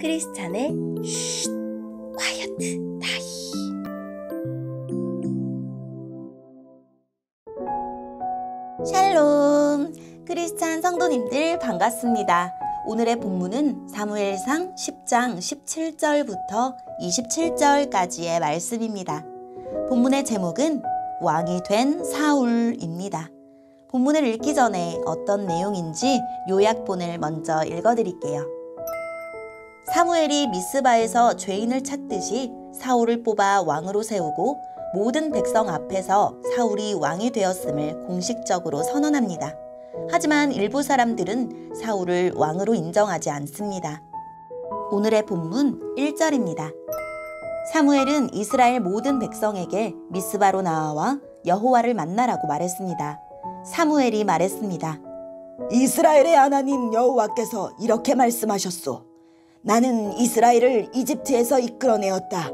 크리스찬의 쉿 콰이어트 타임. 샬롬, 크리스찬 성도님들 반갑습니다. 오늘의 본문은 사무엘상 10장 17절부터 27절까지의 말씀입니다. 본문의 제목은 왕이 된 사울입니다. 본문을 읽기 전에 어떤 내용인지 요약본을 먼저 읽어드릴게요. 사무엘이 미스바에서 죄인을 찾듯이 사울을 뽑아 왕으로 세우고 모든 백성 앞에서 사울이 왕이 되었음을 공식적으로 선언합니다. 하지만 일부 사람들은 사울을 왕으로 인정하지 않습니다. 오늘의 본문 1절입니다. 사무엘은 이스라엘 모든 백성에게 미스바로 나와 여호와를 만나라고 말했습니다. 사무엘이 말했습니다. 이스라엘의 하나님 여호와께서 이렇게 말씀하셨소. 나는 이스라엘을 이집트에서 이끌어내었다.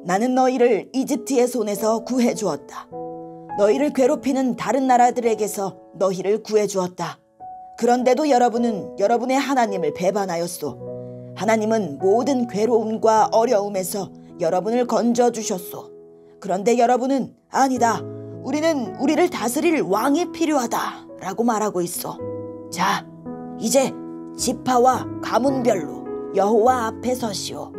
나는 너희를 이집트의 손에서 구해주었다. 너희를 괴롭히는 다른 나라들에게서 너희를 구해주었다. 그런데도 여러분은 여러분의 하나님을 배반하였소. 하나님은 모든 괴로움과 어려움에서 여러분을 건져주셨소. 그런데 여러분은 아니다. 우리는 우리를 다스릴 왕이 필요하다 라고 말하고 있어. 자, 이제 지파와 가문별로 여호와 앞에 서시오.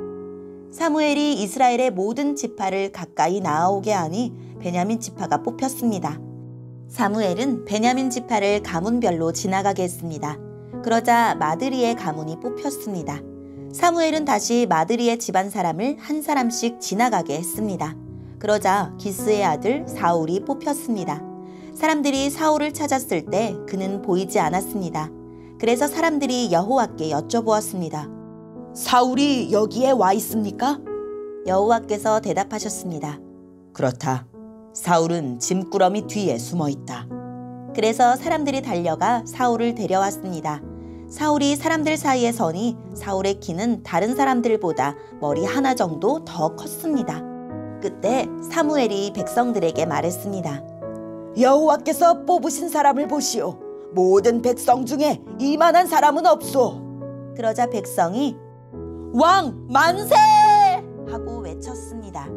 사무엘이 이스라엘의 모든 지파를 가까이 나아오게 하니 베냐민 지파가 뽑혔습니다. 사무엘은 베냐민 지파를 가문별로 지나가게 했습니다. 그러자 마드리의 가문이 뽑혔습니다. 사무엘은 다시 마드리의 집안 사람을 한 사람씩 지나가게 했습니다. 그러자 기스의 아들 사울이 뽑혔습니다. 사람들이 사울을 찾았을 때 그는 보이지 않았습니다. 그래서 사람들이 여호와께 여쭤보았습니다. 사울이 여기에 와 있습니까? 여호와께서 대답하셨습니다. 그렇다. 사울은 짐꾸러미 뒤에 숨어 있다. 그래서 사람들이 달려가 사울을 데려왔습니다. 사울이 사람들 사이에 서니 사울의 키는 다른 사람들보다 머리 하나 정도 더 컸습니다. 그때 사무엘이 백성들에게 말했습니다. 여호와께서 뽑으신 사람을 보시오. 모든 백성 중에 이만한 사람은 없소. 그러자 백성이 왕 만세! 하고 외쳤습니다.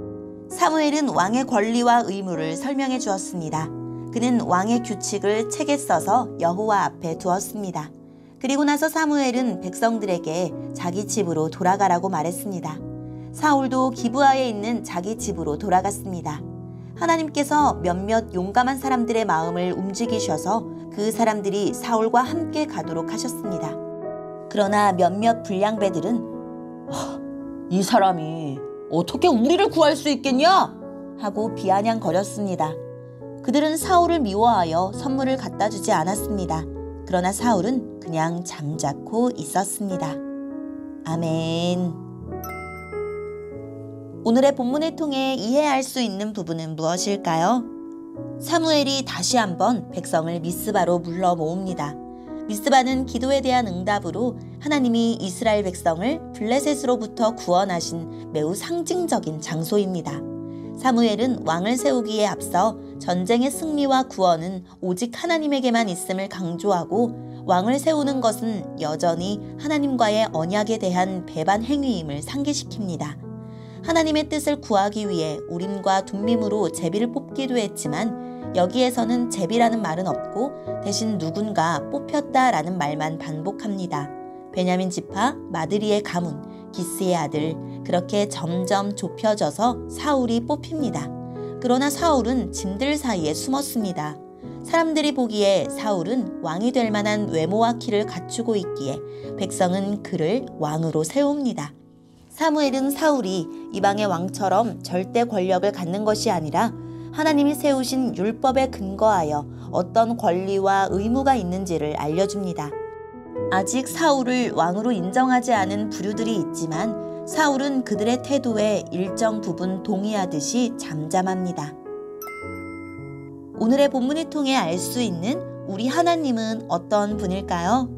사무엘은 왕의 권리와 의무를 설명해 주었습니다. 그는 왕의 규칙을 책에 써서 여호와 앞에 두었습니다. 그리고 나서 사무엘은 백성들에게 자기 집으로 돌아가라고 말했습니다. 사울도 기브아에 있는 자기 집으로 돌아갔습니다. 하나님께서 몇몇 용감한 사람들의 마음을 움직이셔서 그 사람들이 사울과 함께 가도록 하셨습니다. 그러나 몇몇 불량배들은 이 사람이 어떻게 우리를 구할 수 있겠냐? 하고 비아냥거렸습니다. 그들은 사울을 미워하여 선물을 갖다 주지 않았습니다. 그러나 사울은 그냥 잠자코 있었습니다. 아멘. 오늘의 본문을 통해 이해할 수 있는 부분은 무엇일까요? 사무엘이 다시 한번 백성을 미스바로 불러 모읍니다. 미스바는 기도에 대한 응답으로 하나님이 이스라엘 백성을 블레셋으로부터 구원하신 매우 상징적인 장소입니다. 사무엘은 왕을 세우기에 앞서 전쟁의 승리와 구원은 오직 하나님에게만 있음을 강조하고 왕을 세우는 것은 여전히 하나님과의 언약에 대한 배반 행위임을 상기시킵니다. 하나님의 뜻을 구하기 위해 우림과 둠밈으로 제비를 뽑기도 했지만 여기에서는 제비라는 말은 없고 대신 누군가 뽑혔다라는 말만 반복합니다. 베냐민 지파, 마드리의 가문, 기스의 아들, 그렇게 점점 좁혀져서 사울이 뽑힙니다. 그러나 사울은 짐들 사이에 숨었습니다. 사람들이 보기에 사울은 왕이 될 만한 외모와 키를 갖추고 있기에 백성은 그를 왕으로 세웁니다. 사무엘은 사울이 이방의 왕처럼 절대 권력을 갖는 것이 아니라 하나님이 세우신 율법에 근거하여 어떤 권리와 의무가 있는지를 알려줍니다. 아직 사울을 왕으로 인정하지 않은 부류들이 있지만 사울은 그들의 태도에 일정 부분 동의하듯이 잠잠합니다. 오늘의 본문을 통해 알 수 있는 우리 하나님은 어떤 분일까요?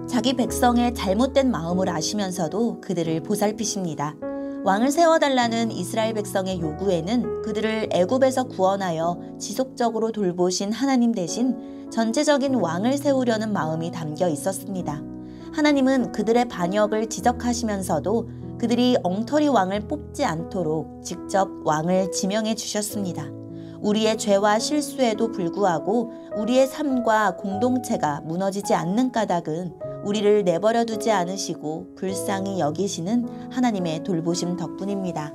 자기 백성의 잘못된 마음을 아시면서도 그들을 보살피십니다. 왕을 세워달라는 이스라엘 백성의 요구에는 그들을 애굽에서 구원하여 지속적으로 돌보신 하나님 대신 전체적인 왕을 세우려는 마음이 담겨 있었습니다. 하나님은 그들의 반역을 지적하시면서도 그들이 엉터리 왕을 뽑지 않도록 직접 왕을 지명해 주셨습니다. 우리의 죄와 실수에도 불구하고 우리의 삶과 공동체가 무너지지 않는 까닭은 우리를 내버려 두지 않으시고 불쌍히 여기시는 하나님의 돌보심 덕분입니다.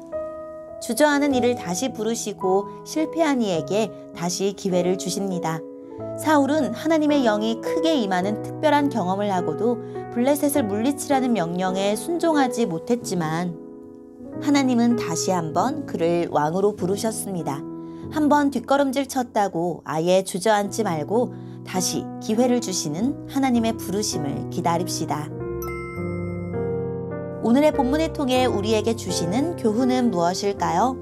주저하는 이를 다시 부르시고 실패한 이에게 다시 기회를 주십니다. 사울은 하나님의 영이 크게 임하는 특별한 경험을 하고도 블레셋을 물리치라는 명령에 순종하지 못했지만 하나님은 다시 한번 그를 왕으로 부르셨습니다. 한번 뒷걸음질 쳤다고 아예 주저앉지 말고 다시 기회를 주시는 하나님의 부르심을 기다립시다. 오늘의 본문을 통해 우리에게 주시는 교훈은 무엇일까요?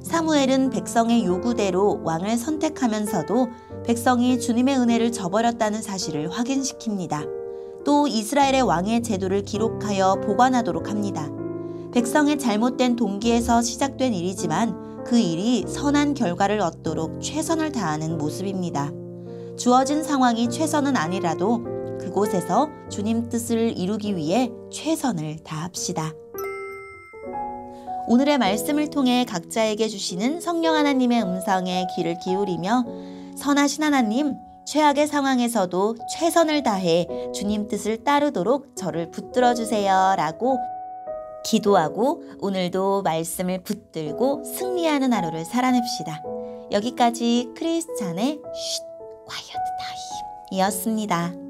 사무엘은 백성의 요구대로 왕을 선택하면서도 백성이 주님의 은혜를 저버렸다는 사실을 확인시킵니다. 또 이스라엘의 왕의 제도를 기록하여 보관하도록 합니다. 백성의 잘못된 동기에서 시작된 일이지만 그 일이 선한 결과를 얻도록 최선을 다하는 모습입니다. 주어진 상황이 최선은 아니라도 그곳에서 주님 뜻을 이루기 위해 최선을 다합시다. 오늘의 말씀을 통해 각자에게 주시는 성령 하나님의 음성에 귀를 기울이며 선하신 하나님, 최악의 상황에서도 최선을 다해 주님 뜻을 따르도록 저를 붙들어 주세요 라고 기도하고 오늘도 말씀을 붙들고 승리하는 하루를 살아냅시다. 여기까지 크리스찬의 쉿 콰이어트 타임이었습니다.